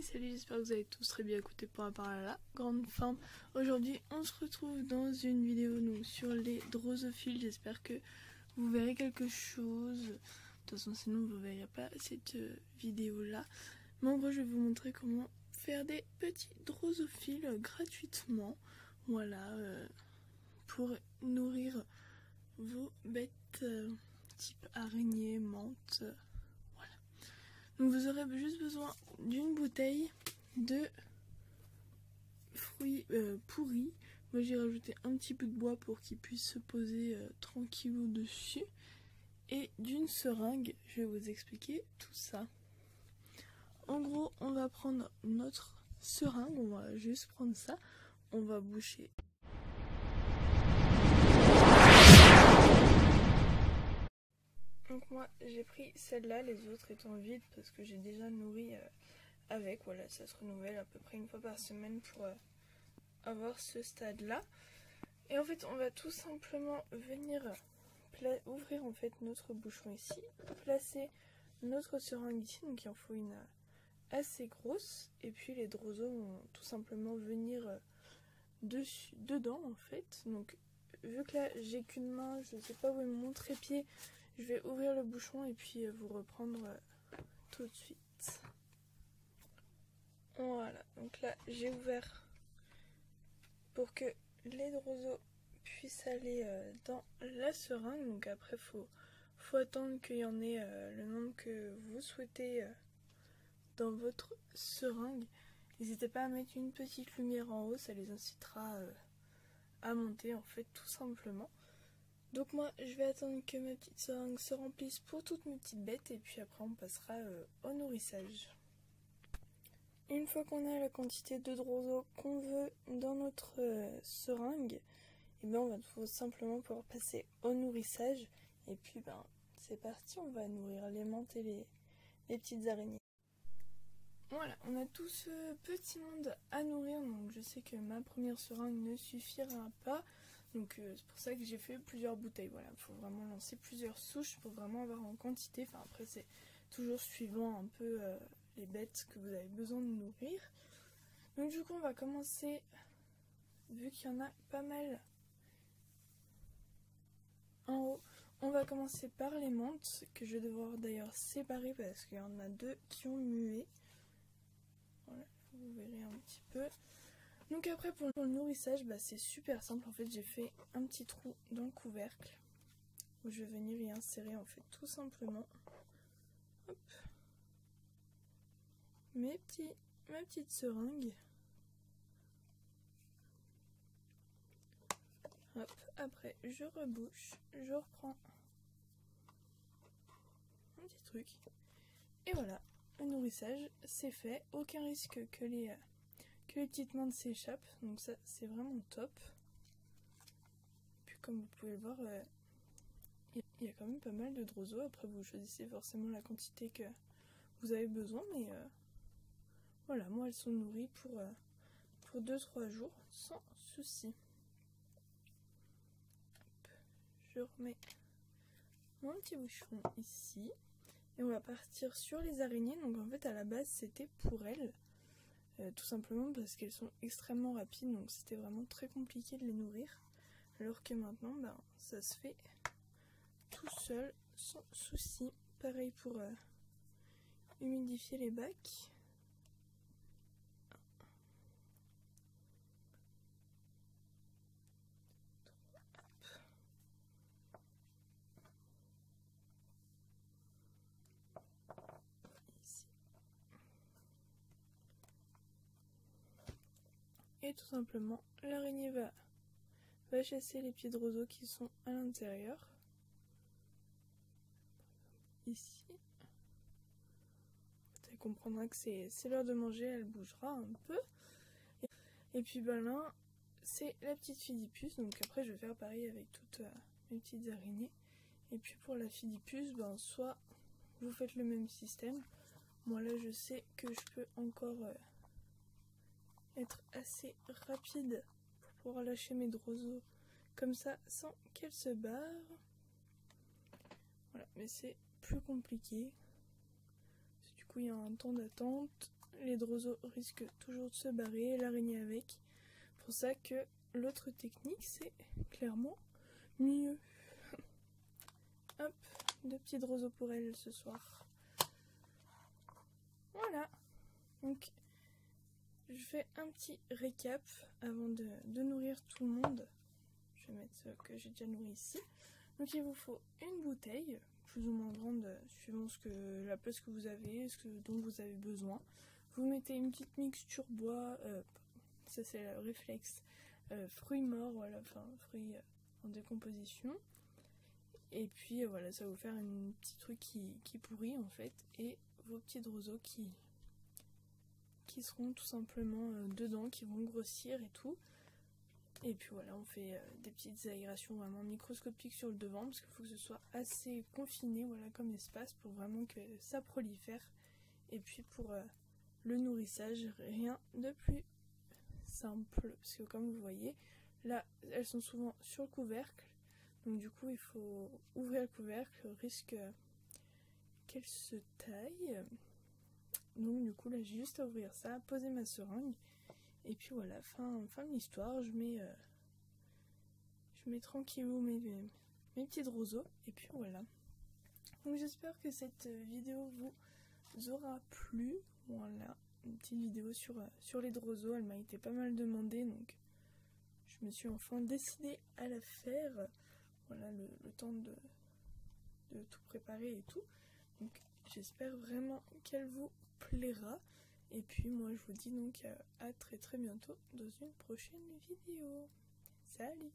Hey salut, j'espère que vous avez tous très bien écouté pour la part la grande forme. Aujourd'hui on se retrouve dans une vidéo sur les drosophiles. J'espère que vous verrez quelque chose. De toute façon sinon vous ne verrez pas cette vidéo là. Mais en gros je vais vous montrer comment faire des petits drosophiles gratuitement. Voilà, pour nourrir vos bêtes type araignée, menthe. Donc vous aurez juste besoin d'une bouteille de fruits pourris. Moi j'ai rajouté un petit peu de bois pour qu'ils puissent se poser tranquillou dessus. Et d'une seringue, je vais vous expliquer tout ça. En gros, on va prendre notre seringue, on va juste prendre ça, on va boucher. Donc moi j'ai pris celle-là, les autres étant vides parce que j'ai déjà nourri avec. Voilà, ça se renouvelle à peu près une fois par semaine pour avoir ce stade-là. Et en fait on va tout simplement venir ouvrir en fait notre bouchon ici, placer notre seringue ici, donc il en faut une assez grosse. Et puis les drosos vont tout simplement venir dedans en fait. Donc vu que là j'ai qu'une main, je ne sais pas où est mon trépied. Je vais ouvrir le bouchon et puis vous reprendre tout de suite. Voilà, donc là j'ai ouvert pour que les drosos puissent aller dans la seringue. Donc après faut attendre qu'il y en ait le nombre que vous souhaitez dans votre seringue. N'hésitez pas à mettre une petite lumière en haut, ça les incitera à monter en fait tout simplement. Donc moi je vais attendre que ma petite seringue se remplisse pour toutes mes petites bêtes et puis après on passera au nourrissage. Une fois qu'on a la quantité de drosos qu'on veut dans notre seringue, et ben on va tout simplement pouvoir passer au nourrissage. Et puis ben c'est parti, on va nourrir les menthes et les petites araignées. Voilà, on a tout ce petit monde à nourrir, donc je sais que ma première seringue ne suffira pas. Donc c'est pour ça que j'ai fait plusieurs bouteilles. Voilà, il faut vraiment lancer plusieurs souches pour vraiment avoir en quantité. Enfin après c'est toujours suivant un peu les bêtes que vous avez besoin de nourrir. Donc du coup on va commencer, vu qu'il y en a pas mal en haut, on va commencer par les menthes, que je vais devoir d'ailleurs séparer parce qu'il y en a deux qui ont mué. Voilà, vous verrez un petit peu. Donc après pour le nourrissage, bah, c'est super simple. En fait j'ai fait un petit trou dans le couvercle où je vais venir y insérer en fait tout simplement hop, ma petite seringue. Hop, après je rebouche, je reprends un petit truc et voilà, le nourrissage c'est fait. Aucun risque que les petites menthes s'échappent, donc ça c'est vraiment top. Puis comme vous pouvez le voir, il y a quand même pas mal de drosos. Après vous choisissez forcément la quantité que vous avez besoin, mais voilà, moi elles sont nourries pour 2-3 jours sans souci. Je remets mon petit bouchon ici et on va partir sur les araignées. Donc en fait à la base c'était pour elles, tout simplement parce qu'elles sont extrêmement rapides, donc c'était vraiment très compliqué de les nourrir, alors que maintenant ben, ça se fait tout seul sans souci. Pareil pour humidifier les bacs. Ici. Et tout simplement l'araignée va chasser les petits drosos qui sont à l'intérieur. Ici. Elle comprendra que c'est l'heure de manger, elle bougera un peu. Et puis ben là, c'est la petite Phidippus. Donc après je vais faire pareil avec toutes mes petites araignées. Et puis pour la Phidippus, ben soit vous faites le même système. Moi là je sais que je peux encore être assez rapide pour pouvoir lâcher mes drosos comme ça sans qu'elles se barrent. Voilà, mais c'est plus compliqué. Du coup il y a un temps d'attente. les droseaux risquent toujours de se barrer, l'araignée avec. C'est pour ça que l'autre technique, c'est clairement mieux. Hop, 2 petits roseaux pour elle ce soir. Voilà. Donc, je fais un petit récap avant de nourrir tout le monde. Je vais mettre ce que j'ai déjà nourri ici. Donc, il vous faut une bouteille, plus ou moins grande, suivant la place que vous avez, dont vous avez besoin. Vous mettez une petite mixture bois, ça c'est le réflexe, fruits morts, voilà, enfin fruits en décomposition. Et puis voilà, ça va vous faire un petit truc qui pourrit en fait, et vos petits roseaux qui seront tout simplement dedans, qui vont grossir et tout. Et puis voilà, on fait des petites aérations vraiment microscopiques sur le devant, parce qu'il faut que ce soit assez confiné, voilà, comme espace, pour vraiment que ça prolifère. Et puis pour le nourrissage, rien de plus simple, parce que comme vous voyez, là, elles sont souvent sur le couvercle. Donc du coup, il faut ouvrir le couvercle, au risque qu'elle se taille. Donc du coup, là, j'ai juste à ouvrir ça, poser ma seringue. Et puis voilà, fin de l'histoire. Je mets tranquillou mes petits roseaux. Et puis voilà. Donc j'espère que cette vidéo vous aura plu. Voilà, une petite vidéo sur les roseaux. Elle m'a été pas mal demandée, donc je me suis enfin décidée à la faire. Voilà, le temps de tout préparer et tout. Donc j'espère vraiment qu'elle vous plaira. Et puis moi je vous dis donc à très très bientôt dans une prochaine vidéo. Salut!